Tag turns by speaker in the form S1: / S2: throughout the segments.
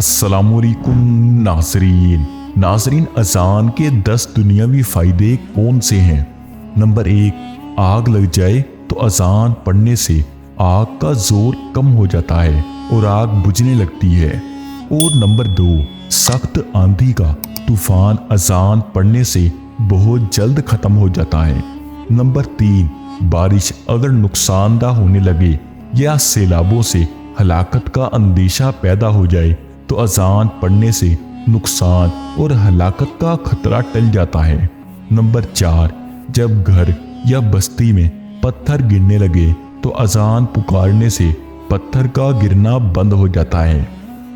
S1: السلام علیکم ناظرین اذان کے 10 دنیاوی فائدے کون سے ہیں؟ نمبر 1، آگ لگ جائے تو اذان پڑھنے سے آگ کا زور کم ہو جاتا ہے اور آگ بجھنے لگتی ہے۔ اور نمبر 2، سخت آندھی کا طوفان اذان پڑھنے سے بہت جلد ختم ہو جاتا ہے۔ نمبر 3، بارش اگر نقصان دہ ہونے لگے یا سیلابوں سے ہلاکت کا اندیشہ پیدا ہو جائے تو اذان پڑھنے سے نقصان اور ہلاکت کا خطرہ ٹل جاتا ہے۔ نمبر 4، جب گھر یا بستی میں پتھر گرنے لگے تو اذان پکارنے سے پتھر کا گرنا بند ہو جاتا ہے۔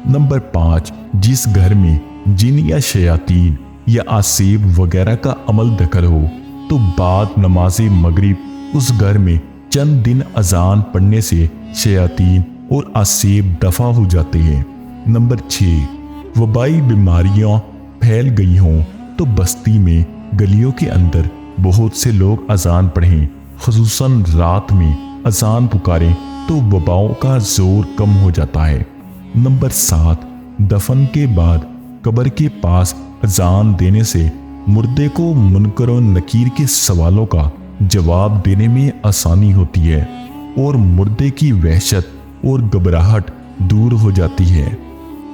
S1: نمبر 5، جس گھر میں جن یا شیاطین یا عصیب وغیرہ کا عمل دخل ہو تو بعد نماز مغرب اس گھر میں چند دن اذان پڑھنے سے شیاطین اور عصیب دفع ہو جاتے ہیں۔ نمبر 6، وبائی بیماریاں پھیل گئی ہوں تو بستی میں گلیوں کے اندر بہت سے لوگ اذان پڑھیں، خصوصاً رات میں اذان پکاریں تو وباؤں کا زور کم ہو جاتا ہے۔ نمبر 7، دفن کے بعد قبر کے پاس اذان دینے سے مردے کو منکر و نکیر کے سوالوں کا جواب دینے میں آسانی ہوتی ہے اور مردے کی وحشت اور گھبراہٹ دور ہو جاتی ہے۔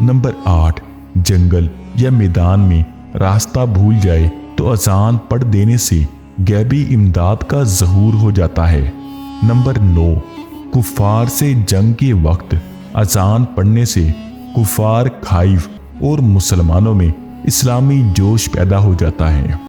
S1: نمبر 8، جنگل یا میدان میں راستہ بھول جائے تو اذان پڑھ دینے سے غیبی امداد کا ظہور ہو جاتا ہے۔ نمبر 9، کفار سے جنگ کے وقت اذان پڑھنے سے کفار خائف اور مسلمانوں میں اسلامی جوش پیدا ہو جاتا ہے۔